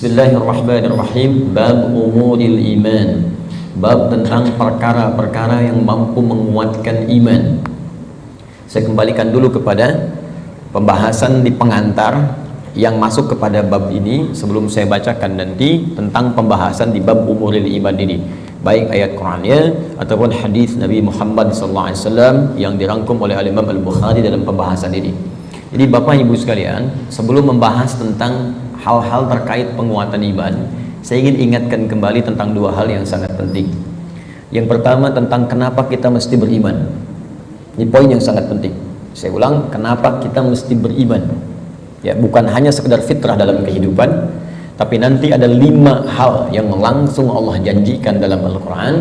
Bismillahirrahmanirrahim. Bab umuril iman. Bab tentang perkara-perkara yang mampu menguatkan iman. Saya kembalikan dulu kepada pembahasan di pengantar yang masuk kepada bab ini sebelum saya bacakan nanti tentang pembahasan di bab umuril iman ini, baik ayat Qur'annya ataupun hadis Nabi Muhammad SAW yang dirangkum oleh Imam Al-Bukhari dalam pembahasan ini. Jadi Bapak Ibu sekalian, sebelum membahas tentang hal-hal terkait penguatan iman, saya ingin ingatkan kembali tentang dua hal yang sangat penting. Yang pertama tentang kenapa kita mesti beriman. Ini poin yang sangat penting. Saya ulang, kenapa kita mesti beriman. Ya, bukan hanya sekedar fitrah dalam kehidupan, tapi nanti ada 5 hal yang langsung Allah janjikan dalam Al-Quran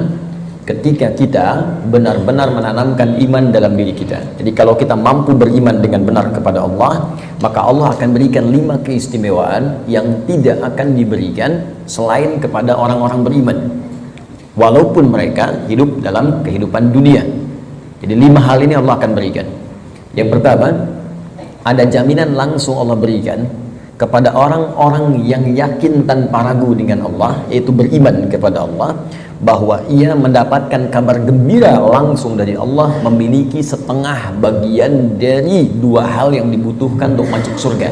ketika kita benar-benar menanamkan iman dalam diri kita. Jadi kalau kita mampu beriman dengan benar kepada Allah, maka Allah akan berikan 5 keistimewaan yang tidak akan diberikan selain kepada orang-orang beriman, walaupun mereka hidup dalam kehidupan dunia. Jadi 5 hal ini Allah akan berikan. Yang pertama, ada jaminan langsung Allah berikan kepada orang-orang yang yakin tanpa ragu dengan Allah, yaitu beriman kepada Allah, bahwa ia mendapatkan kabar gembira langsung dari Allah, memiliki setengah bagian dari 2 hal yang dibutuhkan untuk masuk surga.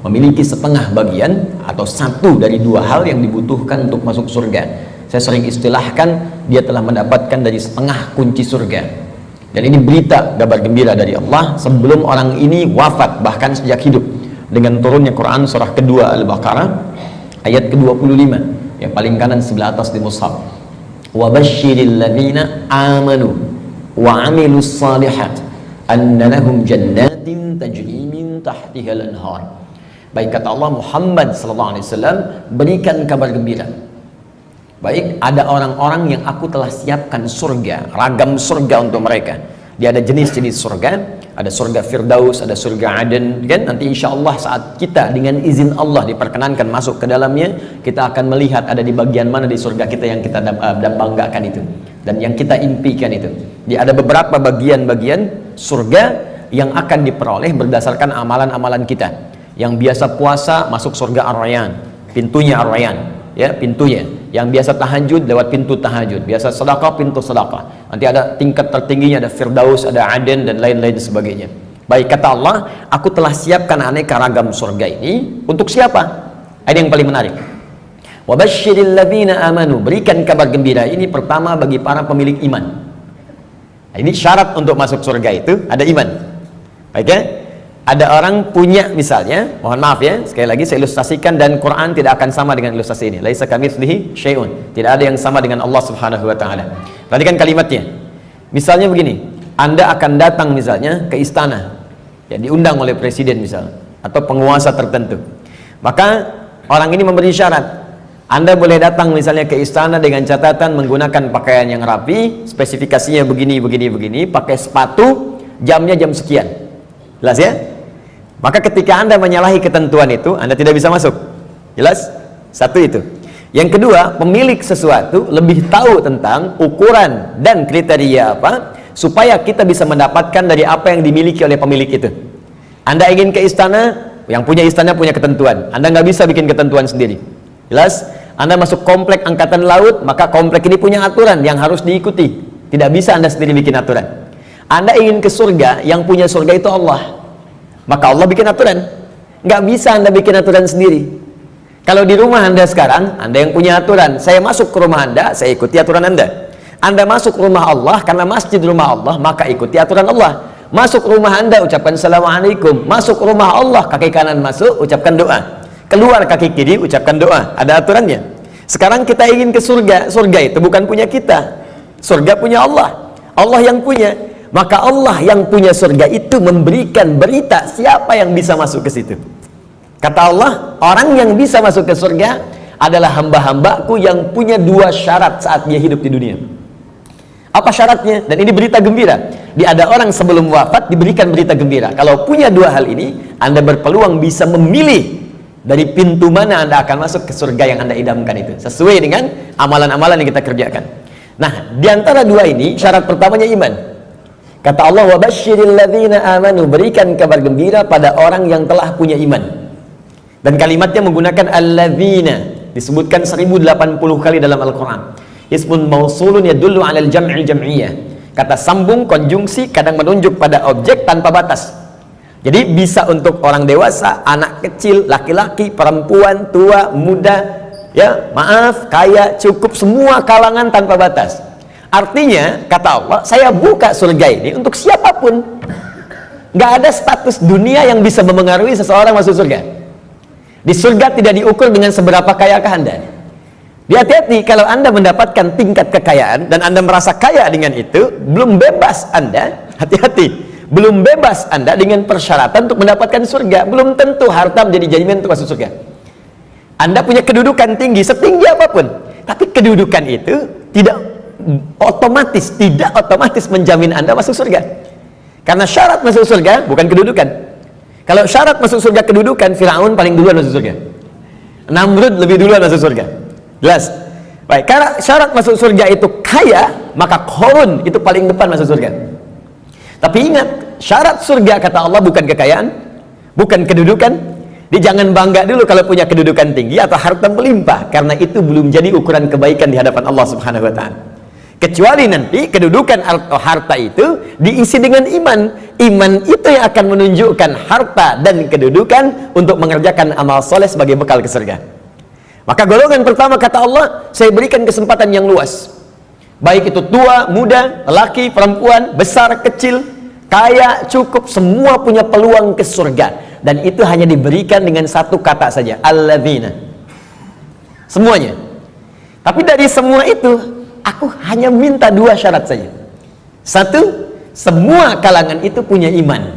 Memiliki setengah bagian atau 1 dari 2 hal yang dibutuhkan untuk masuk surga. Saya sering istilahkan, dia telah mendapatkan dari setengah kunci surga. Dan ini berita kabar gembira dari Allah sebelum orang ini wafat, bahkan sejak hidup, dengan turunnya Quran surah kedua Al-Baqarah ayat ke-25 yang paling kanan sebelah atas di mushaf. Wa basyiril ladzina amanu wa 'amilus shalihat anna lahum jannatin tajri min tahtiha al-anhar. Baik, kata Allah, Muhammad sallallahu alaihi wasallam, berikan kabar gembira. Baik, ada orang-orang yang aku telah siapkan surga, ragam surga untuk mereka. Dia ada jenis-jenis surga, ada surga Firdaus, ada surga Aden, kan? Nanti insya Allah saat kita dengan izin Allah diperkenankan masuk ke dalamnya, kita akan melihat ada di bagian mana di surga kita yang kita banggakan itu, dan yang kita impikan itu. Dia ada beberapa bagian-bagian surga yang akan diperoleh berdasarkan amalan-amalan kita. Yang biasa puasa masuk surga Ar-Rayyan, pintunya Ar-Rayyan, ya, pintunya. Yang biasa tahajud lewat pintu tahajud, biasa sedekah pintu sedekah. Nanti ada tingkat tertingginya, ada Firdaus, ada Aden, dan lain-lain sebagainya. Baik, kata Allah, aku telah siapkan aneka ragam surga ini untuk siapa? Ada yang paling menarik. Wa basyiril ladzina amanu, berikan kabar gembira ini pertama bagi para pemilik iman. Ini syarat untuk masuk surga itu ada iman. Baik ya? Ada orang punya, misalnya, mohon maaf ya, sekali lagi saya ilustrasikan, dan Quran tidak akan sama dengan ilustrasi ini. Laisa kamitslihi syai'un, tidak ada yang sama dengan Allah Subhanahu wa taala. Perhatikan kalimatnya. Misalnya begini, Anda akan datang misalnya ke istana, ya, diundang oleh presiden misalnya, atau penguasa tertentu. Maka orang ini memberi syarat. Anda boleh datang misalnya ke istana dengan catatan menggunakan pakaian yang rapi, spesifikasinya begini, pakai sepatu, jamnya jam sekian. Jelas ya? Maka ketika Anda menyalahi ketentuan itu, Anda tidak bisa masuk. Jelas? Satu itu. Yang kedua, pemilik sesuatu lebih tahu tentang ukuran dan kriteria apa, supaya kita bisa mendapatkan dari apa yang dimiliki oleh pemilik itu. Anda ingin ke istana, yang punya istana punya ketentuan. Anda nggak bisa bikin ketentuan sendiri. Jelas? Anda masuk komplek angkatan laut, maka komplek ini punya aturan yang harus diikuti. Tidak bisa Anda sendiri bikin aturan. Anda ingin ke surga, yang punya surga itu Allah. Maka Allah bikin aturan. Nggak bisa Anda bikin aturan sendiri. Kalau di rumah Anda sekarang, Anda yang punya aturan. Saya masuk ke rumah Anda, saya ikuti aturan Anda. Anda masuk ke rumah Allah, karena masjid rumah Allah, maka ikuti aturan Allah. Masuk ke rumah Anda, ucapkan Assalamualaikum. Masuk ke rumah Allah, kaki kanan masuk, ucapkan doa. Keluar kaki kiri, ucapkan doa. Ada aturannya. Sekarang kita ingin ke surga. Surga itu bukan punya kita. Surga punya Allah. Allah yang punya. Maka Allah yang punya surga itu memberikan berita siapa yang bisa masuk ke situ. Kata Allah, orang yang bisa masuk ke surga adalah hamba-hambaku yang punya 2 syarat saat dia hidup di dunia. Apa syaratnya? Dan ini berita gembira. Ada orang sebelum wafat diberikan berita gembira. Kalau punya 2 hal ini, Anda berpeluang bisa memilih dari pintu mana Anda akan masuk ke surga yang Anda idamkan itu, sesuai dengan amalan-amalan yang kita kerjakan. Nah, di antara 2 ini, syarat pertamanya iman. Kata Allah, wa basyiril ladzina amanu, berikan kabar gembira pada orang yang telah punya iman. Dan kalimatnya menggunakan alladzina, disebutkan 1080 kali dalam Al-Quran. Ismun mausulun yadullu alal jam'il jam'iyah. Kata sambung, konjungsi, kadang menunjuk pada objek tanpa batas. Jadi bisa untuk orang dewasa, anak kecil, laki-laki, perempuan, tua, muda, ya, maaf, kaya, cukup, semua kalangan tanpa batas. Artinya, kata Allah, saya buka surga ini untuk siapapun. Nggak ada status dunia yang bisa memengaruhi seseorang masuk surga. Di surga tidak diukur dengan seberapa kayakah Anda. Hati-hati kalau Anda mendapatkan tingkat kekayaan dan Anda merasa kaya dengan itu, belum bebas Anda, hati-hati, belum bebas Anda dengan persyaratan untuk mendapatkan surga. Belum tentu harta menjadi jaminan untuk masuk surga. Anda punya kedudukan tinggi, setinggi apapun, tapi kedudukan itu tidak otomatis menjamin Anda masuk surga. Karena syarat masuk surga bukan kedudukan. Kalau syarat masuk surga kedudukan, Firaun paling duluan masuk surga. Namrud lebih duluan masuk surga. Jelas? Baik, karena syarat masuk surga itu kaya, maka Qarun itu paling depan masuk surga. Tapi ingat, syarat surga kata Allah bukan kekayaan, bukan kedudukan. Dia jangan bangga dulu kalau punya kedudukan tinggi atau harta melimpah, karena itu belum jadi ukuran kebaikan di hadapan Allah Subhanahu wa taala. Kecuali nanti kedudukan atau harta itu diisi dengan iman. Iman itu yang akan menunjukkan harta dan kedudukan untuk mengerjakan amal soleh sebagai bekal ke surga. Maka golongan pertama kata Allah, saya berikan kesempatan yang luas. Baik itu tua, muda, laki, perempuan, besar, kecil, kaya, cukup, semua punya peluang ke surga. Dan itu hanya diberikan dengan satu kata saja, alladzina. Semuanya. Tapi dari semua itu, aku hanya minta dua syarat saja. Satu, semua kalangan itu punya iman.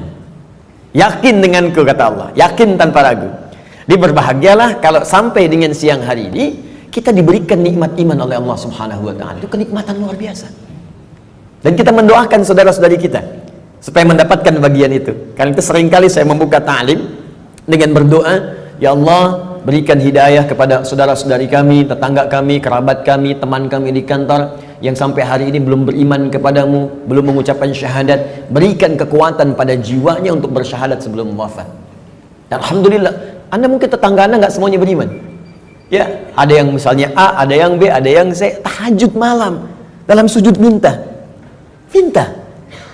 Yakin denganku kata Allah, yakin tanpa ragu. Berbahagialah kalau sampai dengan siang hari ini kita diberikan nikmat iman oleh Allah Subhanahu wa taala. Itu kenikmatan luar biasa. Dan kita mendoakan saudara-saudari kita supaya mendapatkan bagian itu. Karena itu seringkali saya membuka ta'lim dengan berdoa, ya Allah, berikan hidayah kepada saudara-saudari kami, tetangga kami, kerabat kami, teman kami di kantor yang sampai hari ini belum beriman kepadamu, belum mengucapkan syahadat. Berikan kekuatan pada jiwanya untuk bersyahadat sebelum wafat. Dan alhamdulillah, Anda mungkin tetangga Anda nggak semuanya beriman. Ya, ada yang misalnya A, ada yang B, ada yang C, tahajud malam dalam sujud minta.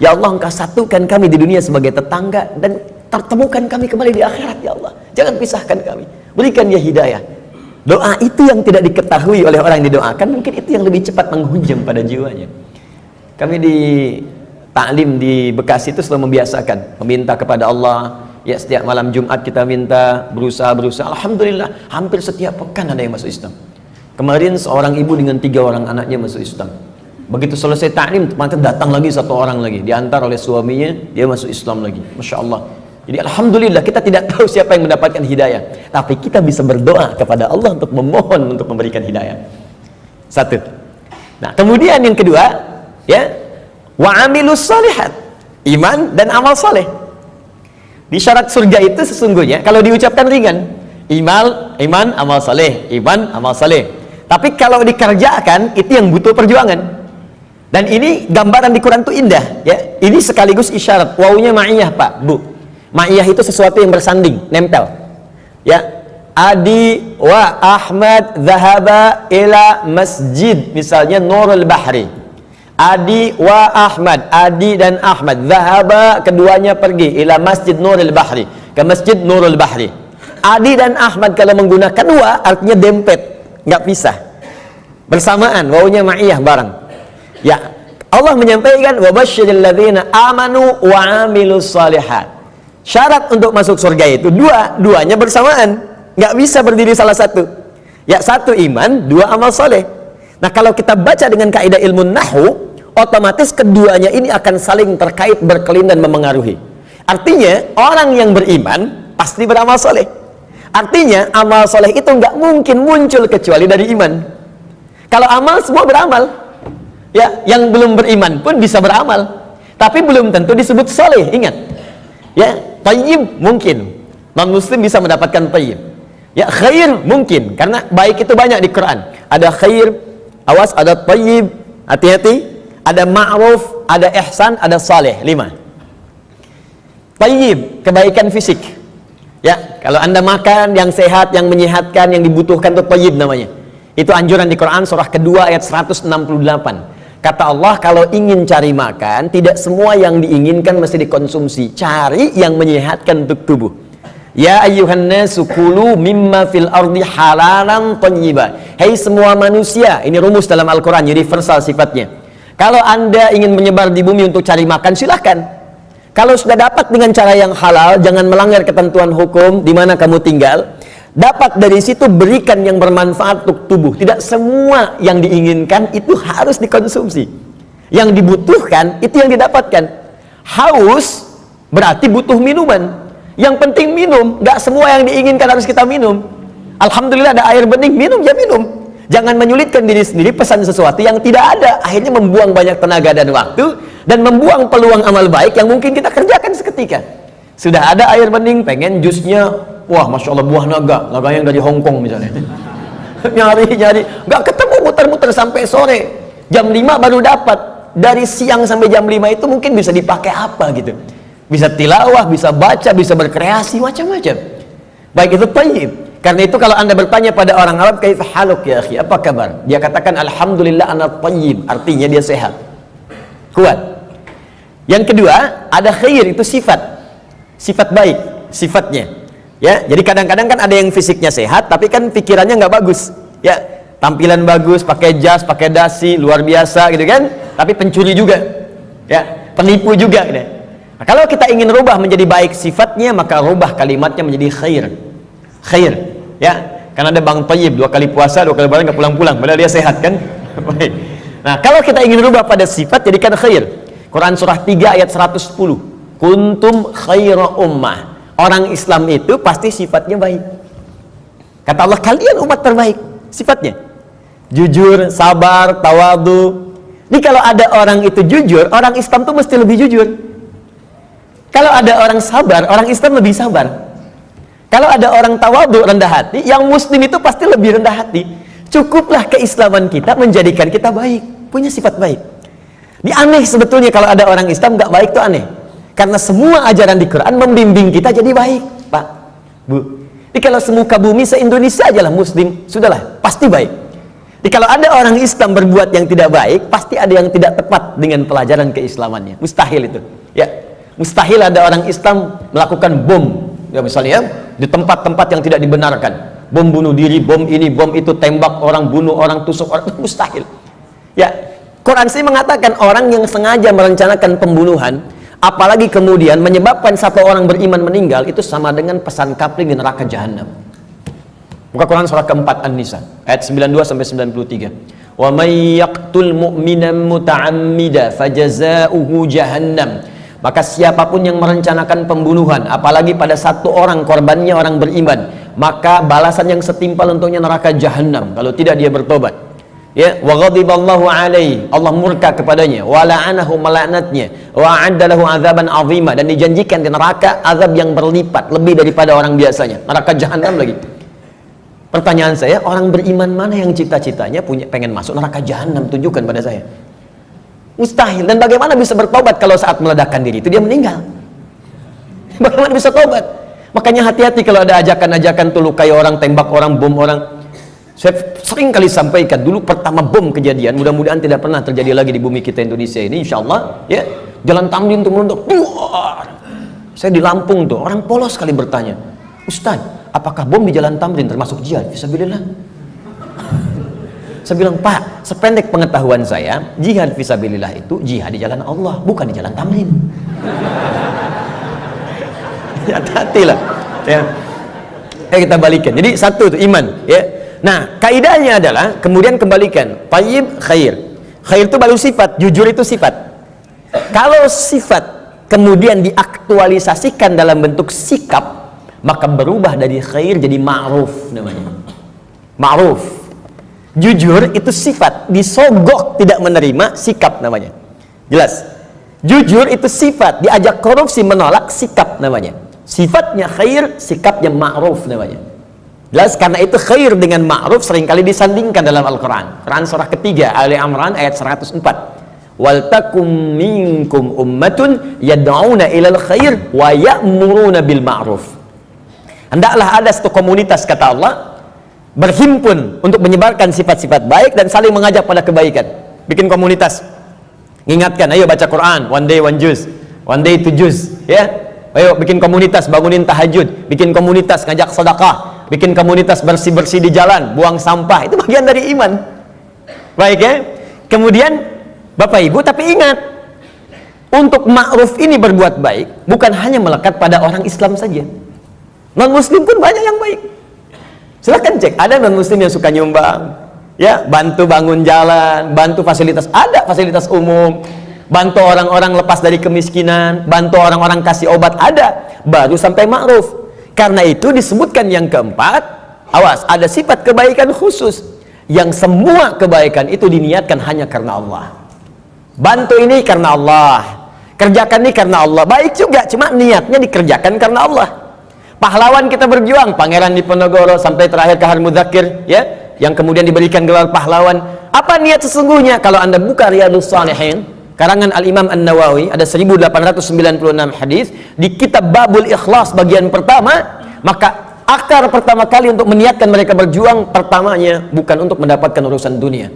Ya Allah, Engkau satukan kami di dunia sebagai tetangga dan pertemukan kami kembali di akhirat ya Allah. Jangan pisahkan kami. Berikan dia hidayah. Doa itu yang tidak diketahui oleh orang yang didoakan, mungkin itu yang lebih cepat menghujam pada jiwanya. Kami di ta'lim di Bekasi itu selalu membiasakan meminta kepada Allah. Ya, setiap malam Jumat kita minta, berusaha. Alhamdulillah, hampir setiap pekan ada yang masuk Islam. Kemarin seorang ibu dengan 3 orang anaknya masuk Islam. Begitu selesai ta'lim, datang lagi 1 orang lagi, diantar oleh suaminya, dia masuk Islam lagi. Masya Allah. Jadi alhamdulillah, kita tidak tahu siapa yang mendapatkan hidayah, tapi kita bisa berdoa kepada Allah untuk memohon untuk memberikan hidayah. Satu. Nah, kemudian yang kedua, ya, wa amilus shalihat, iman dan amal soleh. Di syarat surga itu sesungguhnya kalau diucapkan ringan, iman, amal soleh, iman, amal soleh. Tapi kalau dikerjakan itu yang butuh perjuangan. Dan ini gambaran di Quran itu indah, ya. Ini sekaligus isyarat. Wawunya ma'iyah, Pak, Bu. Ma'iyah itu sesuatu yang bersanding, nempel. Ya. Adi wa Ahmad zahaba ila masjid, misalnya Nurul Bahri. Adi wa Ahmad, Adi dan Ahmad, zahaba, keduanya pergi ila masjid Nurul Bahri, ke masjid Nurul Bahri. Adi dan Ahmad kalau menggunakan wa artinya dempet, nggak pisah, bersamaan, wawunya ma'iyah bareng. Ya, Allah menyampaikan wa basyiril ladzina amanu wa amilus shalihat. Syarat untuk masuk surga itu duanya bersamaan, nggak bisa berdiri salah satu. Ya, satu iman, 2 amal soleh. Nah, kalau kita baca dengan kaidah ilmu nahwu, otomatis keduanya ini akan saling terkait, berkelin dan memengaruhi. Artinya orang yang beriman pasti beramal soleh. Artinya amal soleh itu nggak mungkin muncul kecuali dari iman. Kalau amal semua beramal, ya, yang belum beriman pun bisa beramal, tapi belum tentu disebut soleh. Ingat, ya, thayyib mungkin non muslim bisa mendapatkan thayyib. Ya, khair mungkin, karena baik itu banyak di Quran. Ada khair, awas, ada thayyib, hati-hati. Ada ma'ruf, ada ihsan, ada saleh. 5. Tayyib, kebaikan fisik. Ya, kalau Anda makan yang sehat, yang menyehatkan, yang dibutuhkan itu thayyib namanya. Itu anjuran di Quran surah kedua ayat 168. Kata Allah, kalau ingin cari makan, tidak semua yang diinginkan mesti dikonsumsi. Cari yang menyehatkan untuk tubuh. Ya ayyuhan nasu kulu mimma fil ardi halalan thayyiba. Hai semua manusia, ini rumus dalam Al-Quran, universal sifatnya. Kalau Anda ingin menyebar di bumi untuk cari makan, silahkan. Kalau sudah dapat dengan cara yang halal, jangan melanggar ketentuan hukum di mana kamu tinggal. Dapat dari situ, berikan yang bermanfaat untuk tubuh. Tidak semua yang diinginkan itu harus dikonsumsi. Yang dibutuhkan itu yang didapatkan. Haus berarti butuh minuman. Yang penting minum. Nggak semua yang diinginkan harus kita minum. Alhamdulillah ada air bening, minum ya minum. Jangan menyulitkan diri sendiri pesan sesuatu yang tidak ada. Akhirnya membuang banyak tenaga dan waktu, dan membuang peluang amal baik yang mungkin kita kerjakan seketika. Sudah ada air bening, pengen jusnya, wah Masya Allah buah naga yang dari Hongkong misalnya. nyari nggak ketemu, muter-muter sampai sore, jam 5 baru dapat. Dari siang sampai jam 5 itu mungkin bisa dipakai apa gitu, bisa tilawah, bisa baca, bisa berkreasi, macam-macam. Baik, itu thayyib. Karena itu kalau Anda bertanya pada orang Arab, kaifa haluk ya akhi, apa kabar, dia katakan alhamdulillah ana thayyib, artinya dia sehat, kuat. Yang kedua, ada khair, itu sifat baik, sifatnya. Ya, jadi kadang-kadang kan ada yang fisiknya sehat tapi kan pikirannya nggak bagus. Ya, tampilan bagus, pakai jas, pakai dasi, luar biasa gitu kan, tapi pencuri juga. Ya, penipu juga gitu. Nah, kalau kita ingin rubah menjadi baik sifatnya, maka rubah kalimatnya menjadi khair. Ya, karena ada Bang Thayyib 2 kali puasa, 2 kali lebaran nggak pulang-pulang, padahal dia sehat kan. Baik. Nah, kalau kita ingin rubah pada sifat, jadikan khair. Quran surah 3 ayat 110. Kuntum khaira ummah. Orang Islam itu pasti sifatnya baik. Kata Allah, kalian umat terbaik. Sifatnya jujur, sabar, tawadu. Jadi kalau ada orang itu jujur, orang Islam tuh mesti lebih jujur. Kalau ada orang sabar, orang Islam lebih sabar. Kalau ada orang tawadu, rendah hati, yang muslim itu pasti lebih rendah hati. Cukuplah keislaman kita menjadikan kita baik, punya sifat baik. Ini aneh sebetulnya kalau ada orang Islam nggak baik, itu aneh. Karena semua ajaran di Quran membimbing kita jadi baik, Pak, Bu. Jadi kalau semuka bumi se-Indonesia aja lah muslim, sudahlah, pasti baik. Jadi kalau ada orang Islam berbuat yang tidak baik, pasti ada yang tidak tepat dengan pelajaran keislamannya. Mustahil itu. Ya, mustahil ada orang Islam melakukan bom. Ya misalnya di tempat-tempat yang tidak dibenarkan, bom bunuh diri, bom ini, bom itu, tembak orang, bunuh orang, tusuk orang, mustahil. Ya, Quran sih mengatakan orang yang sengaja merencanakan pembunuhan, apalagi kemudian menyebabkan satu orang beriman meninggal, itu sama dengan pesan kapling di neraka jahanam. Buka Quran surah keempat An-Nisa ayat 92 sampai 93. Wa may yaqtul mu'minan muta'ammida fajaza'uhu jahannam. Maka siapapun yang merencanakan pembunuhan, apalagi pada satu orang, korbannya orang beriman, maka balasan yang setimpal untuknya neraka jahanam kalau tidak dia bertobat. Ya, wa ghadiballahu alaihi, Allah murka kepadanya, wa la'anahu, melaknatnya, wa a'adda lahu azaban azima, dan dijanjikan di neraka azab yang berlipat lebih daripada orang biasanya, neraka jahanam lagi. Pertanyaan saya, orang beriman mana yang cita-citanya pengen masuk neraka jahanam? Tunjukkan pada saya. Mustahil. Dan bagaimana bisa bertobat kalau saat meledakkan diri itu dia meninggal? Bagaimana bisa tobat? Makanya hati-hati kalau ada ajakan-ajakan tuh lukai orang, tembak orang, bom orang. Saya sering kali sampaikan, dulu pertama bom kejadian, mudah-mudahan tidak pernah terjadi lagi di bumi kita Indonesia ini, insya Allah. Ya, Jalan Tamrin tuh meledak. Saya di Lampung tuh, orang polos sekali bertanya, Ustaz, apakah bom di Jalan Tamrin termasuk jihad? Fisabilillah. Saya bilang, Pak, sependek pengetahuan saya, jihad fisabilillah itu jihad di jalan Allah, bukan di Jalan Tamrin. Hati-hati lah. Ya. Kita balikan. Jadi satu itu iman. Ya. Nah, kaidahnya adalah kemudian kembalikan. Thayyib, khair. Khair itu baru sifat, jujur itu sifat. Kalau sifat kemudian diaktualisasikan dalam bentuk sikap, maka berubah dari khair jadi ma'ruf namanya. Ma'ruf. Jujur itu sifat, disogok tidak menerima, sikap namanya. Jelas? Jujur itu sifat, diajak korupsi menolak, sikap namanya. Sifatnya khair, sikapnya ma'ruf namanya. Jelas? Karena itu khair dengan ma'ruf seringkali disandingkan dalam Al-Quran. Quran surah ketiga Ali Imran ayat 104. Wal takum minkum ummatun yad'una ilal khair wa ya'muruna bil ma'ruf. Hendaklah ada satu komunitas, kata Allah, berhimpun untuk menyebarkan sifat-sifat baik dan saling mengajak pada kebaikan. Bikin komunitas, ingatkan, ayo baca Quran, one day one juz, one day two juz, ya. Ayo bikin komunitas, bangunin tahajud, bikin komunitas ngajak sedekah, bikin komunitas bersih-bersih di jalan, buang sampah. Itu bagian dari iman. Baik ya. Kemudian Bapak Ibu, tapi ingat, untuk ma'ruf ini berbuat baik bukan hanya melekat pada orang Islam saja. Non muslim pun banyak yang baik. Silahkan cek, ada non muslim yang suka nyumbang, ya, bantu bangun jalan, bantu fasilitas, ada fasilitas umum, bantu orang-orang lepas dari kemiskinan, bantu orang-orang kasih obat, ada, baru sampai ma'ruf. Karena itu disebutkan yang keempat, awas, ada sifat kebaikan khusus yang semua kebaikan itu diniatkan hanya karena Allah. Bantu ini karena Allah, kerjakan ini karena Allah, baik juga, cuma niatnya dikerjakan karena Allah. Pahlawan kita berjuang, Pangeran Diponegoro sampai terakhir Kahar Mudzakkir, ya, yang kemudian diberikan gelar pahlawan. Apa niat sesungguhnya? Kalau Anda buka Riyadhus Shalihin karangan Al-Imam An-Nawawi, ada 1896 hadis di kitab Babul Ikhlas bagian pertama, maka akar pertama kali untuk meniatkan mereka berjuang, pertamanya bukan untuk mendapatkan urusan dunia,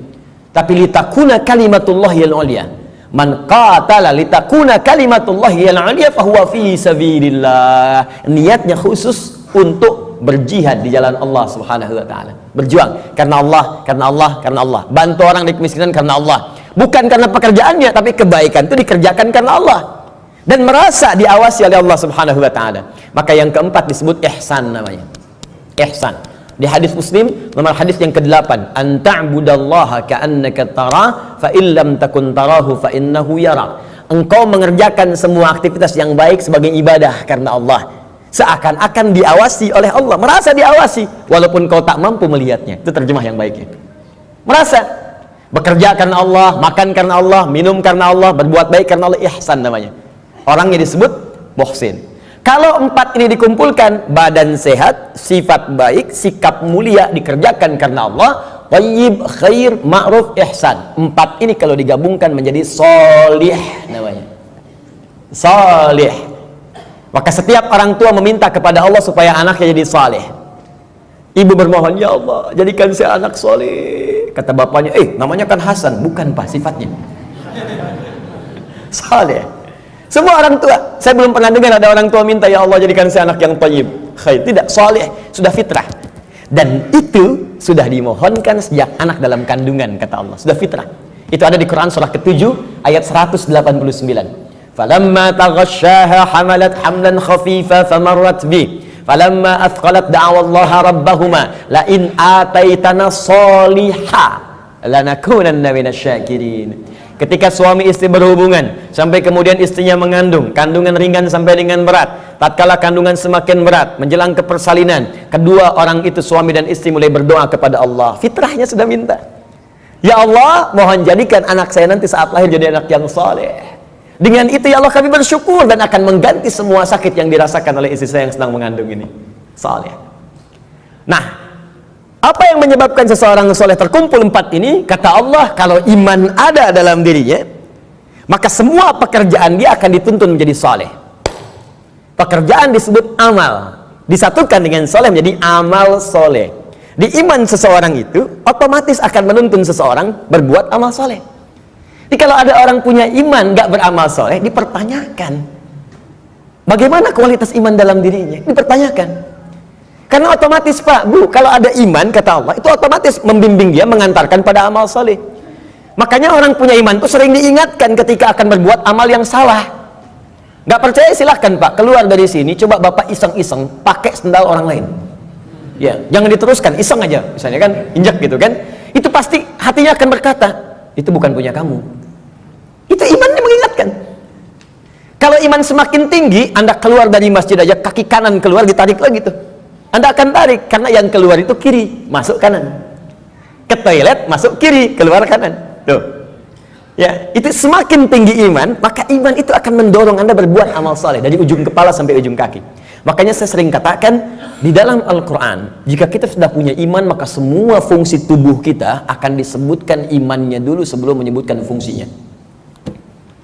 tapi litakuna kalimatullahi al-ulya. Man qatala litakuna kalimatullahi al-ulya fahuwa fi sabilillah. Niatnya khusus untuk berjihad di jalan Allah Subhanahu wa taala. Berjuang karena Allah, karena Allah, karena Allah. Bantu orang di kemiskinan karena Allah. Bukan karena pekerjaannya, tapi kebaikan itu dikerjakan karena Allah dan merasa diawasi oleh Allah Subhanahu wa taala. Maka yang keempat disebut ihsan namanya. Ihsan. Di hadis Muslim nomor hadis yang ke-8, an ta'budallaha ka'annaka tara fa illam takun tarahu fa innahu yara. Engkau mengerjakan semua aktivitas yang baik sebagai ibadah karena Allah, seakan-akan diawasi oleh Allah, merasa diawasi walaupun kau tak mampu melihatnya. Itu terjemah yang baiknya. Merasa bekerja karena Allah, makan karena Allah, minum karena Allah, berbuat baik karena Allah, ihsan namanya. Orangnya disebut muhsin. Kalau empat ini dikumpulkan, badan sehat, sifat baik, sikap mulia, dikerjakan karena Allah, thayyib, khair, ma'ruf, ihsan. Empat ini kalau digabungkan menjadi sholih namanya. Sholih. Maka setiap orang tua meminta kepada Allah supaya anaknya jadi saleh. Ibu bermohon, ya Allah, jadikan saya anak soleh. Kata bapaknya, namanya kan Hasan. Bukan pak, sifatnya saleh. Semua orang tua, saya belum pernah dengar ada orang tua minta, ya Allah jadikan saya anak yang thayyib, khair. Tidak, saleh, sudah fitrah. Dan itu sudah dimohonkan sejak anak dalam kandungan, kata Allah, sudah fitrah. Itu ada di Quran surah ke-7 ayat 189. Falamma taghasyaha hamalat hamlan khafifa famarrat bi. Falamma athqalat da'awallaha rabbahuma la in ataitana sholiha lanakunanna minasyakirin. Ketika suami istri berhubungan sampai kemudian istrinya mengandung, kandungan ringan sampai dengan berat, tatkala kandungan semakin berat menjelang ke persalinan, kedua orang itu, suami dan istri, mulai berdoa kepada Allah. Fitrahnya sudah minta, ya Allah, mohon jadikan anak saya nanti saat lahir jadi anak yang saleh. Dengan itu ya Allah kami bersyukur dan akan mengganti semua sakit yang dirasakan oleh istri saya yang sedang mengandung ini. Saleh. Nah, apa yang menyebabkan seseorang soleh? Terkumpul empat ini, kata Allah, kalau iman ada dalam dirinya, maka semua pekerjaan dia akan dituntun menjadi soleh. Pekerjaan disebut amal, disatukan dengan soleh menjadi amal soleh. Di iman seseorang itu otomatis akan menuntun seseorang berbuat amal soleh. Jadi kalau ada orang punya iman gak beramal soleh, dipertanyakan bagaimana kualitas iman dalam dirinya, dipertanyakan. Karena otomatis Pak, Bu, kalau ada iman, kata Allah, itu otomatis membimbing dia, mengantarkan pada amal soleh. Makanya orang punya iman itu sering diingatkan ketika akan berbuat amal yang salah. Gak percaya silahkan Pak, keluar dari sini, coba Bapak iseng-iseng pakai sendal orang lain. Ya, jangan diteruskan, iseng aja, misalnya kan, injak gitu kan. Itu pasti hatinya akan berkata, itu bukan punya kamu. Itu imannya mengingatkan. Kalau iman semakin tinggi, Anda keluar dari masjid aja, kaki kanan keluar, ditarik lagi tuh. Anda akan tarik, karena yang keluar itu kiri, masuk kanan. Ke toilet, masuk kiri, keluar kanan. Tuh. Ya, itu semakin tinggi iman, maka iman itu akan mendorong Anda berbuat amal saleh dari ujung kepala sampai ujung kaki. Makanya saya sering katakan, di dalam Al-Quran, jika kita sudah punya iman, maka semua fungsi tubuh kita akan disebutkan imannya dulu sebelum menyebutkan fungsinya.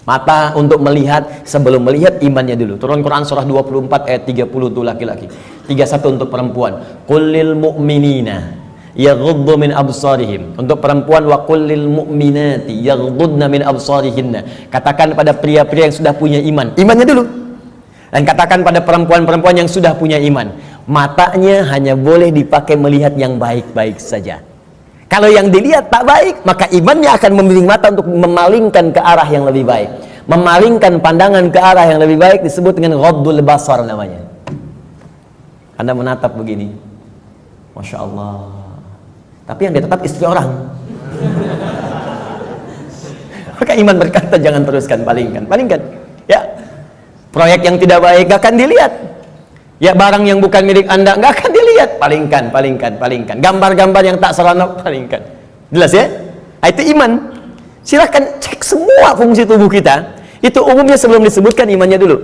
Mata untuk melihat, sebelum melihat imannya dulu. Turun Quran surah 24 ayat 30 untuk laki-laki, 31 untuk perempuan. Qul lil mu'minina yaghuddu min absarihim. Untuk perempuan, wa qul lil mu'minati yaghuddna min absarihinna. Katakan pada pria-pria yang sudah punya iman, imannya dulu. Dan katakan pada perempuan-perempuan yang sudah punya iman, matanya hanya boleh dipakai melihat yang baik-baik saja. Kalau yang dilihat tak baik, maka imannya akan membimbing mata untuk memalingkan ke arah yang lebih baik. Memalingkan pandangan ke arah yang lebih baik disebut dengan ghaddul basar namanya. Anda menatap begini, Masya Allah, tapi yang ditatap istri orang. Maka iman berkata jangan teruskan, palingkan. Ya, proyek yang tidak baik gak akan dilihat. Ya, barang yang bukan milik Anda nggak akan dilihat, palingkan. Gambar-gambar yang tak seronok, palingkan. Jelas ya? Nah, itu iman. Silahkan cek semua fungsi tubuh kita. Itu umumnya sebelum disebutkan imannya dulu.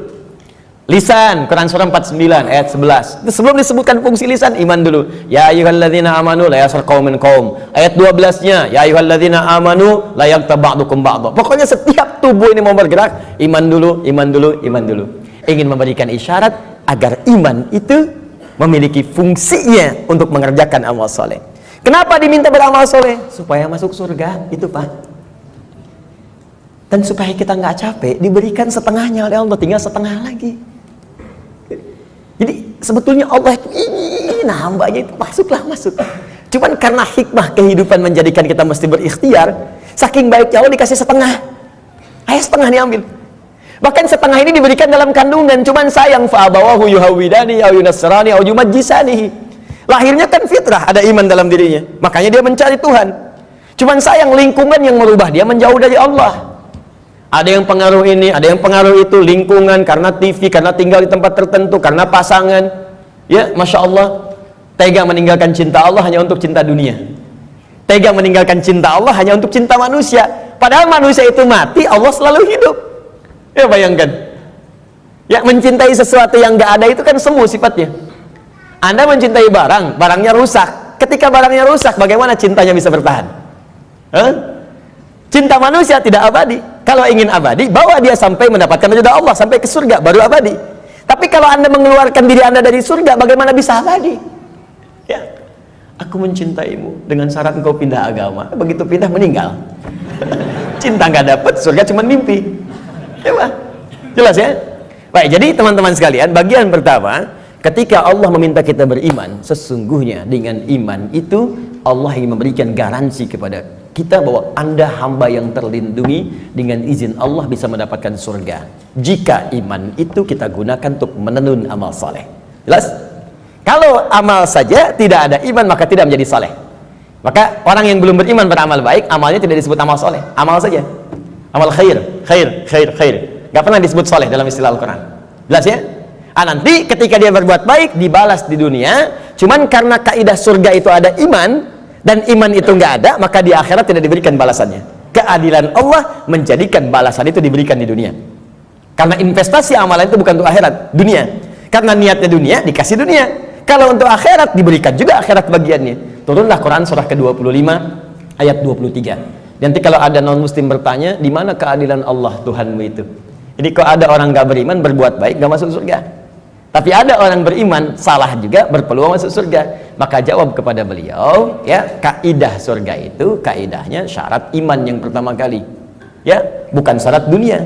Lisan, Quran surah 49 ayat 11. Itu sebelum disebutkan fungsi lisan, iman dulu. Ya ayyuhalladzina amanu la yaskhar qaumin qaum. Ayat 12-nya, ya ayyuhalladzina amanu la yaghtab ba'dukum ba'dha. Pokoknya setiap tubuh ini mau bergerak, iman dulu. Ingin memberikan isyarat agar iman itu memiliki fungsinya untuk mengerjakan amal soleh. Kenapa diminta beramal soleh? Supaya masuk surga, itu Pak. Dan supaya kita nggak capek, diberikan setengahnya oleh Allah, tinggal setengah lagi. Jadi sebetulnya Allah itu ingin hambanya itu masuk. Cuman karena hikmah kehidupan menjadikan kita mesti berikhtiar, saking baiknya Allah dikasih setengah. Ayo setengah diambil. Bahkan setengah ini diberikan dalam kandungan. Cuman sayang, fa'abawahu yuhawidani au yunasrani au yumajjisani. Lahirnya kan fitrah, ada iman dalam dirinya, makanya dia mencari Tuhan. Cuman sayang, lingkungan yang merubah dia menjauh dari Allah. Ada yang pengaruh ini, ada yang pengaruh itu, lingkungan, karena TV, karena tinggal di tempat tertentu, karena pasangan. Ya, Masya Allah, tega meninggalkan cinta Allah hanya untuk cinta dunia. Tega meninggalkan cinta Allah hanya untuk cinta manusia. Padahal manusia itu mati, Allah selalu hidup. Ya, bayangkan. Ya, mencintai sesuatu yang gak ada itu kan semu sifatnya. Anda mencintai barang, barangnya rusak. Ketika barangnya rusak, bagaimana cintanya bisa bertahan? Cinta manusia tidak abadi. Kalau ingin abadi, bawa dia sampai mendapatkan ridha Allah, sampai ke surga, baru abadi. Tapi kalau Anda mengeluarkan diri Anda dari surga, bagaimana bisa abadi? Ya, aku mencintaimu dengan syarat engkau pindah agama. Begitu pindah, meninggal. Cinta nggak dapat, surga cuma mimpi. Ya, Pak. Jelas ya? Baik, jadi teman-teman sekalian, bagian pertama, ketika Allah meminta kita beriman, sesungguhnya dengan iman itu Allah ingin memberikan garansi kepada kita bahwa Anda hamba yang terlindungi, dengan izin Allah bisa mendapatkan surga jika iman itu kita gunakan untuk menenun amal soleh. Jelas? Kalau amal saja tidak ada iman, maka tidak menjadi soleh. Maka orang yang belum beriman beramal baik, amalnya tidak disebut amal soleh, amal saja, amal khair. Gak pernah disebut soleh dalam istilah Al-Quran. Jelas ya? Nanti ketika dia berbuat baik dibalas di dunia. Cuman karena kaidah surga itu ada iman, dan iman itu nggak ada, maka di akhirat tidak diberikan balasannya. Keadilan Allah menjadikan balasan itu diberikan di dunia. Karena investasi amalan itu bukan untuk akhirat, dunia. Karena niatnya dunia, dikasih dunia. Kalau untuk akhirat, diberikan juga akhirat bagiannya. Turunlah Quran surah ke-25 ayat 23. Nanti kalau ada non-muslim bertanya, di mana keadilan Allah Tuhanmu itu? Jadi kalau ada orang nggak beriman berbuat baik nggak masuk surga, tapi ada orang beriman salah juga berpeluang masuk surga. Maka jawab kepada beliau, ya, kaidah surga itu kaidahnya syarat iman yang pertama kali, ya, bukan syarat dunia.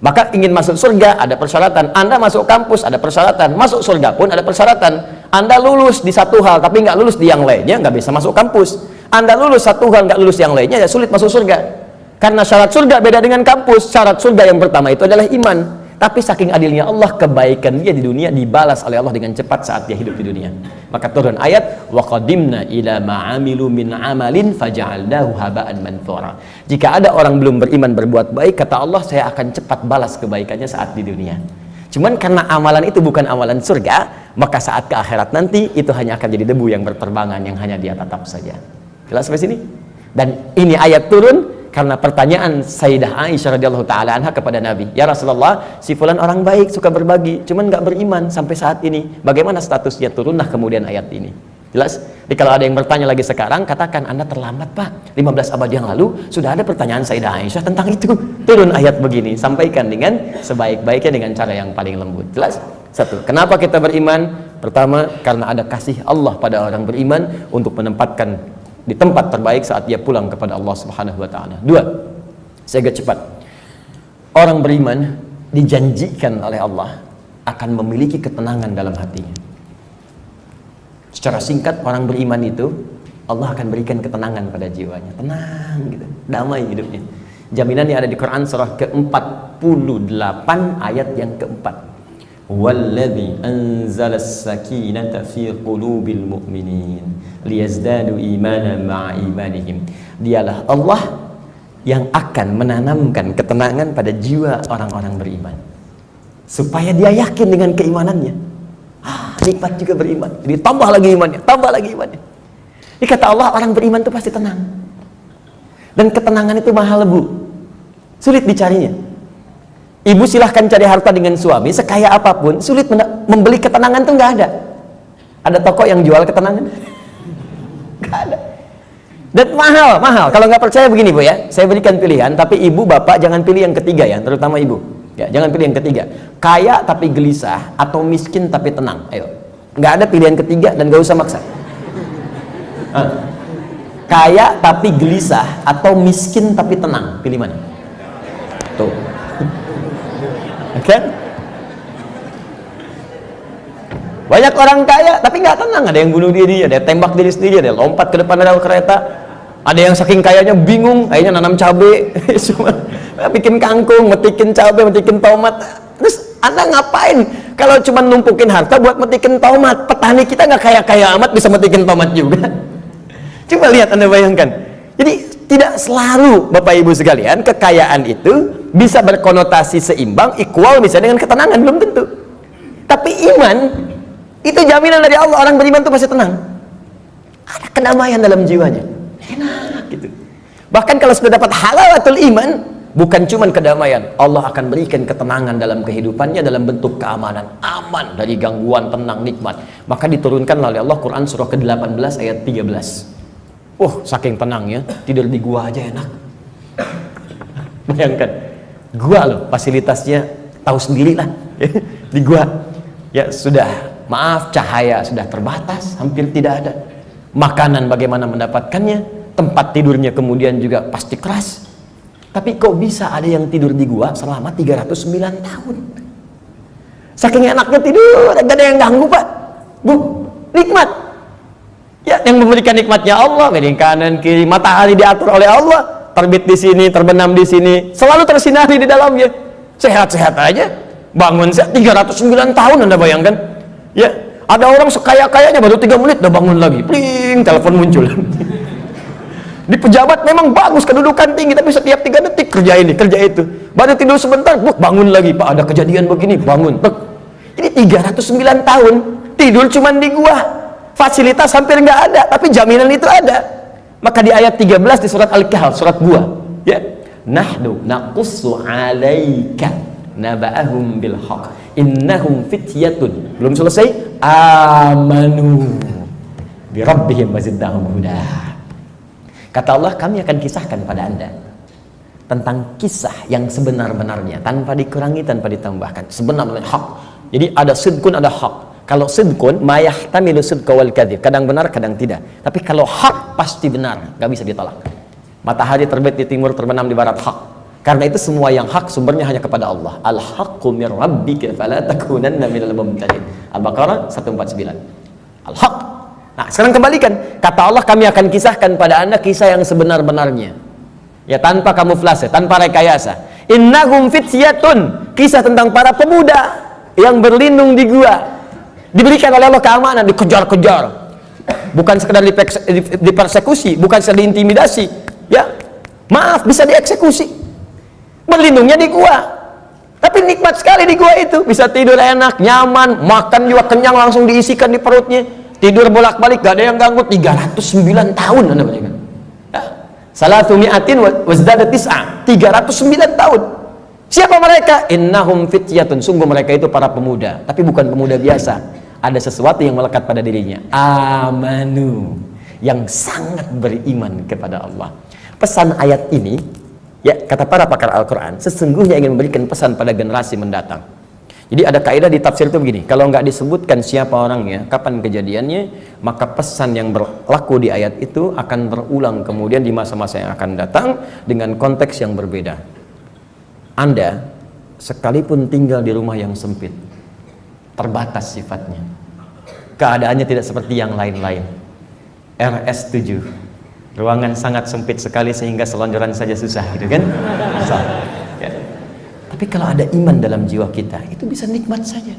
Maka ingin masuk surga ada persyaratan. Anda masuk kampus ada persyaratan, masuk surga pun ada persyaratan. Anda lulus di satu hal tapi nggak lulus di yang lainnya, nggak bisa masuk kampus. Anda lulus satu hal nggak lulus yang lainnya, ya sulit masuk surga. Karena syarat surga beda dengan kampus. Syarat surga yang pertama itu adalah iman. Tapi saking adilnya Allah, kebaikan dia di dunia dibalas oleh Allah dengan cepat saat dia hidup di dunia. Maka turun ayat, wa qadimna ila ma'amilu min amalin faja'alnahu haba'an manthura. Jika ada orang belum beriman berbuat baik, kata Allah, saya akan cepat balas kebaikannya saat di dunia. Cuman karena amalan itu bukan amalan surga, maka saat ke akhirat nanti itu hanya akan jadi debu yang berterbangan yang hanya dia tatap saja. Jelas sampai sini? Dan ini ayat turun karena pertanyaan Sayyidah Aisyah radhiyallahu taala anha kepada Nabi, ya Rasulullah, si fulan orang baik, suka berbagi, cuman nggak beriman sampai saat ini, bagaimana statusnya? Turunlah kemudian ayat ini. Jelas? Jadi kalau ada yang bertanya lagi sekarang, katakan Anda terlambat Pak, 15 abad yang lalu sudah ada pertanyaan Sayyidah Aisyah tentang itu. Turun ayat begini, sampaikan dengan sebaik-baiknya dengan cara yang paling lembut. Jelas? Satu, kenapa kita beriman? Pertama, karena ada kasih Allah pada orang beriman untuk menempatkan di tempat terbaik saat dia pulang kepada Allah Subhanahu wa taala. Dua, saya agak cepat. Orang beriman dijanjikan oleh Allah akan memiliki ketenangan dalam hatinya. Secara singkat, orang beriman itu Allah akan berikan ketenangan pada jiwanya, tenang gitu, damai hidupnya. Jaminannya ada di Quran surah ke-48 ayat yang keempat. Walladzi anzalas sakinata fi qulubil mu'minin liyazdadu imanan ma'a imanihim. Dialah Allah yang akan menanamkan ketenangan pada jiwa orang-orang beriman supaya dia yakin dengan keimanannya. Nikmat juga beriman, jadi tambah lagi imannya, tambah lagi imannya. Ini kata Allah, orang beriman itu pasti tenang, dan ketenangan itu mahal Bu, sulit dicarinya. Ibu silahkan cari harta dengan suami sekaya apapun, sulit membeli ketenangan itu nggak ada. Ada toko yang jual ketenangan? Nggak ada. Dan mahal. Kalau nggak percaya begini Bu ya, saya berikan pilihan, tapi ibu bapak jangan pilih yang ketiga ya, terutama ibu. Ya, jangan pilih yang ketiga. Kaya tapi gelisah atau miskin tapi tenang. Ayo. Nggak ada pilihan ketiga dan nggak usah maksa. Kaya tapi gelisah atau miskin tapi tenang. Pilih mana? Tuh. Oke? Banyak orang kaya tapi nggak tenang. Ada yang bunuh diri, ada yang tembak diri sendiri, ada yang lompat ke depan rel kereta. Ada yang saking kayanya bingung, akhirnya nanam cabai, bikin kangkung, metikin cabai, metikin tomat. Terus Anda ngapain? Kalau cuma numpukin harta buat metikin tomat, petani kita nggak kaya-kaya amat bisa metikin tomat juga. Coba lihat, Anda bayangkan. Jadi tidak selalu Bapak Ibu sekalian kekayaan itu bisa berkonotasi seimbang, equal bisa dengan ketenangan, belum tentu. Tapi iman itu jaminan dari Allah, orang beriman itu pasti tenang. Ada kedamaian dalam jiwanya. Enak gitu. Bahkan kalau sudah dapat halawatul iman, bukan cuma kedamaian, Allah akan berikan ketenangan dalam kehidupannya dalam bentuk keamanan, aman dari gangguan, tenang, nikmat. Maka diturunkan oleh Allah Quran surah ke-18 ayat 13. Saking tenangnya, tidur di gua aja enak. Bayangkan, gua loh fasilitasnya tahu sendiri lah. Di gua ya sudah, maaf, cahaya sudah terbatas, hampir tidak ada. Makanan bagaimana mendapatkannya, tempat tidurnya kemudian juga pasti keras. Tapi kok bisa ada yang tidur di gua selama 309 tahun? Saking enaknya tidur, gak ada yang ganggu Pak Bu, nikmat. Ya, yang memberikan nikmatnya Allah, dari kanan kiri, matahari diatur oleh Allah, terbit di sini, terbenam di sini, selalu tersinari di dalamnya. Sehat-sehat aja, bangun 309 tahun, Anda bayangkan. Ya, ada orang sekaya-kayanya baru 3 menit udah bangun lagi, pling, telepon muncul. Di pejabat memang bagus, kedudukan tinggi, tapi setiap 3 detik kerja ini, kerja itu. Baru tidur sebentar, bangun lagi, Pak ada kejadian begini, bangun. Ini 309 tahun tidur cuman di gua, fasilitas hampir nggak ada, tapi jaminan itu ada. Maka di ayat 13 di surat Al-Kahf, surat gua, ya, nahnu naqussu 'alaika naba'ahum bil haqq innahum fityatun, belum selesai, amanu bi rabbihim wazidnahum huda. Kata Allah, kami akan kisahkan pada Anda tentang kisah yang sebenar-benarnya, tanpa dikurangi, tanpa ditambahkan, sebenarnya hak. Jadi ada sidqun, ada hak. Kalau sidqun mayahtamilu sidqa wal kadzib, kadang benar kadang tidak, tapi kalau hak pasti benar, nggak bisa ditolak. Matahari terbit di timur, terbenam di barat, hak. Karena itu semua yang hak sumbernya hanya kepada Allah. Al-haqqu mir rabbika fala takunanna minal mumtarin. Al-Baqarah 149. Al-haq. Nah, sekarang kembalikan. Kata Allah, kami akan kisahkan pada Anda kisah yang sebenar-benarnya. Ya, tanpa kamuflase, tanpa rekayasa. Innahum fityatun, kisah tentang para pemuda yang berlindung di gua. Diberikan oleh Allah keamanan, dikejar-kejar. Bukan sekedar dipersekusi, bukan sekedar diintimidasi. Ya, maaf, bisa dieksekusi. Berlindungnya di gua, tapi nikmat sekali di gua itu, bisa tidur enak, nyaman, makan juga kenyang, langsung diisikan di perutnya, tidur bolak-balik, gak ada yang ganggu. 309 tahun Anda bayangkan. Ya. Salatu mi'atin wazdada tis'a, 309 tahun. Siapa mereka? Innahum fityatun, sungguh mereka itu para pemuda, tapi bukan pemuda biasa. ada sesuatu yang melekat pada dirinya. Amanu, yang sangat beriman kepada Allah. Pesan ayat ini, ya, kata para pakar Al-Quran, sesungguhnya ingin memberikan pesan pada generasi mendatang. Jadi ada kaidah di tafsir itu begini, kalau nggak disebutkan siapa orangnya, kapan kejadiannya, maka pesan yang berlaku di ayat itu akan berulang kemudian di masa-masa yang akan datang dengan konteks yang berbeda. Anda sekalipun tinggal di rumah yang sempit, terbatas sifatnya, keadaannya tidak seperti yang lain-lain. RS7, ruangan sangat sempit sekali sehingga selonjoran saja susah, gitu kan? Susah. Ya. Tapi kalau ada iman dalam jiwa kita, itu bisa nikmat saja.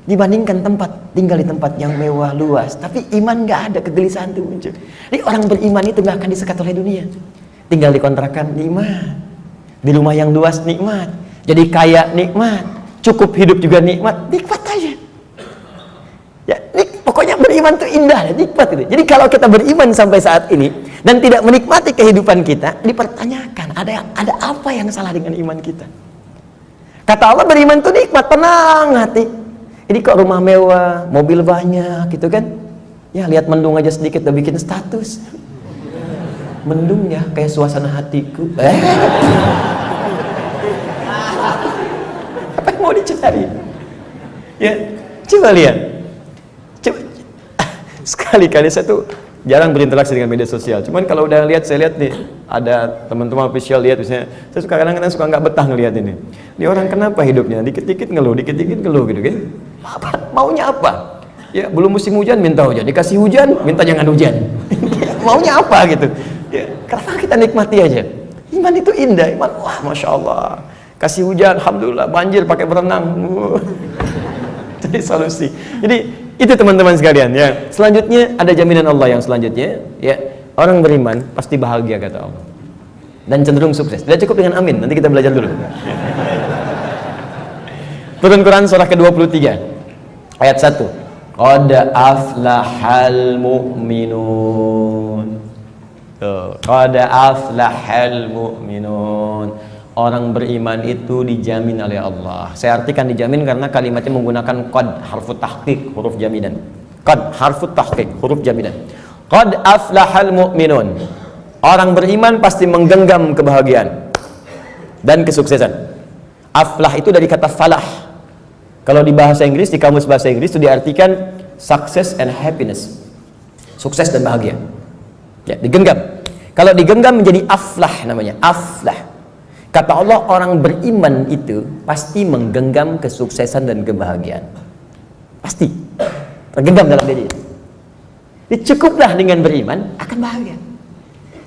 Dibandingkan tinggal di tempat yang mewah luas, tapi iman nggak ada, kegelisahan itu muncul. Jadi orang beriman itu nggak akan disekat oleh dunia. Tinggal di kontrakan nikmat, di rumah yang luas nikmat, jadi kaya nikmat, cukup hidup juga nikmat aja. Ya, pokoknya beriman itu indah, nikmat itu. Jadi kalau kita beriman sampai saat ini dan tidak menikmati kehidupan kita, dipertanyakan ada apa yang salah dengan iman kita. Kata Allah, beriman itu nikmat, tenang hati. Jadi kok rumah mewah, mobil banyak gitu kan, ya lihat mendung aja sedikit udah bikin status. Mendung ya kayak suasana hatiku. Apa yang mau dicari? Ya, coba lihat. Sekali-kali saya tuh jarang berinteraksi dengan media sosial. Cuman kalau udah lihat, saya lihat nih, ada teman-teman official lihat, misalnya, saya suka kadang-kadang suka nggak betah ngelihat ini. Ini orang kenapa hidupnya? Dikit-dikit ngeluh gitu kan? Maunya apa? Ya belum musim hujan minta hujan, dikasih hujan minta jangan hujan. Maunya apa gitu? Ya, kenapa kita nikmati aja? Iman itu indah, iman, wah masya Allah. Kasih hujan, alhamdulillah, banjir pakai berenang. Jadi solusi. Jadi itu teman-teman sekalian ya. Selanjutnya ada jaminan Allah yang selanjutnya ya, orang beriman pasti bahagia kata Allah dan cenderung sukses. Tidak cukup dengan amin, nanti kita belajar dulu. Turun Quran surah ke-23 ayat 1. Qad aflahal mu'minun. Qad aflahal mu'minun. Orang beriman itu dijamin oleh Allah. Saya artikan dijamin karena kalimatnya menggunakan qad, harfu tahqiq, huruf jaminan. Qad, harfu tahqiq, huruf jaminan. Qad aflahal mu'minun. Orang beriman pasti menggenggam kebahagiaan dan kesuksesan. Aflah itu dari kata falah. Kalau di bahasa Inggris, di kamus bahasa Inggris itu diartikan success and happiness. Sukses dan bahagia. Ya, digenggam. Kalau digenggam menjadi aflah namanya, aflah. Kata Allah, orang beriman itu pasti menggenggam kesuksesan dan kebahagiaan. Pasti tergenggam dalam diri. Jadi cukuplah dengan beriman akan bahagia.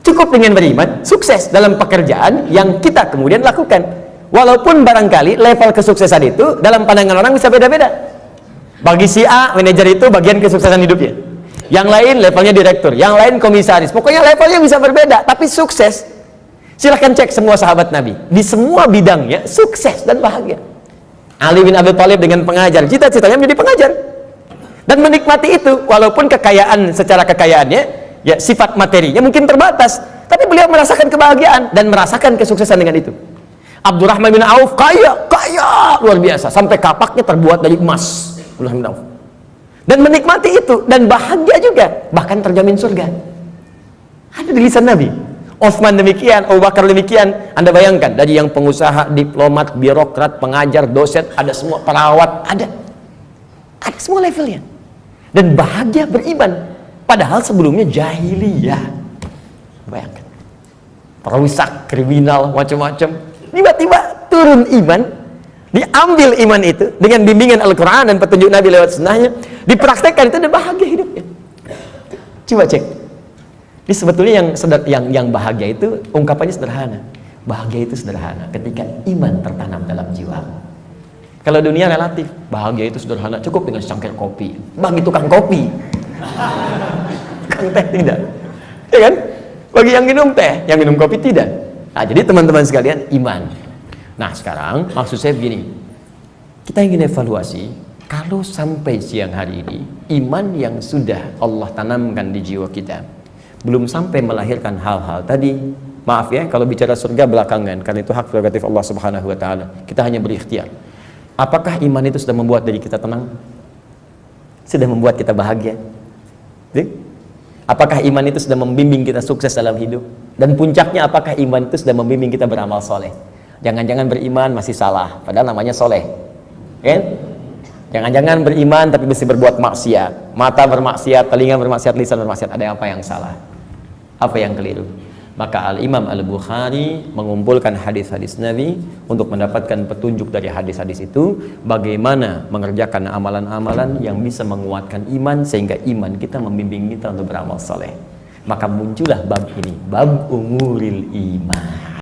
Cukup dengan beriman sukses dalam pekerjaan yang kita kemudian lakukan. Walaupun barangkali level kesuksesan itu dalam pandangan orang bisa beda-beda. Bagi si A, manajer itu bagian kesuksesan hidupnya. Yang lain levelnya direktur, yang lain komisaris. Pokoknya levelnya bisa berbeda, tapi sukses. Silahkan cek semua sahabat Nabi, di semua bidangnya sukses dan bahagia. Ali bin Abi Thalib dengan pengajar, cita-citanya menjadi pengajar dan menikmati itu, walaupun kekayaan secara kekayaannya, ya sifat materinya mungkin terbatas, tapi beliau merasakan kebahagiaan dan merasakan kesuksesan dengan itu. Abdurrahman bin Auf kaya luar biasa, sampai kapaknya terbuat dari emas. Abdurrahman bin Auf dan menikmati itu dan bahagia juga, bahkan terjamin surga. Ada di lisan Nabi. Utsman demikian, Abu Bakar demikian. Anda bayangkan, dari yang pengusaha, diplomat, birokrat, pengajar, dosen, ada semua, perawat, ada semua levelnya dan bahagia beriman, padahal sebelumnya jahiliyah. Bayangkan, perusak, kriminal, macam-macam, tiba-tiba turun iman, diambil iman itu dengan bimbingan Al-Quran dan petunjuk Nabi lewat sunnahnya, dipraktekkan itu dan bahagia hidupnya. Coba cek. Ini sebetulnya yang bahagia itu ungkapannya sederhana. Bahagia itu sederhana ketika iman tertanam dalam jiwa. Kalau dunia relatif, bahagia itu sederhana, cukup dengan secangkir kopi. Bagi tukang kopi, tukang teh tidak, ya kan? Bagi yang minum teh, yang minum kopi tidak. Nah, jadi teman-teman sekalian, iman. Nah, sekarang maksud saya begini, kita ingin evaluasi. Kalau sampai siang hari ini, iman yang sudah Allah tanamkan di jiwa kita belum sampai melahirkan hal-hal tadi, maaf ya kalau bicara surga belakangan, karena itu hak prerogatif Allah Subhanahu wa taala. Kita hanya berikhtiar. Apakah iman itu sudah membuat diri kita tenang? sudah membuat kita bahagia? Apakah iman itu sudah membimbing kita sukses dalam hidup? Dan puncaknya, apakah iman itu sudah membimbing kita beramal soleh? Jangan-jangan beriman masih salah, padahal namanya soleh, kan? Jangan-jangan beriman tapi mesti berbuat maksiat, mata bermaksiat, telinga bermaksiat, lisan bermaksiat. Ada apa yang salah? Apa yang keliru? Maka Al-Imam Al-Bukhari mengumpulkan hadis-hadis Nabi untuk mendapatkan petunjuk dari hadis-hadis itu, bagaimana mengerjakan amalan-amalan yang bisa menguatkan iman sehingga iman kita membimbing kita untuk beramal soleh. Maka muncullah bab ini, bab umuril iman.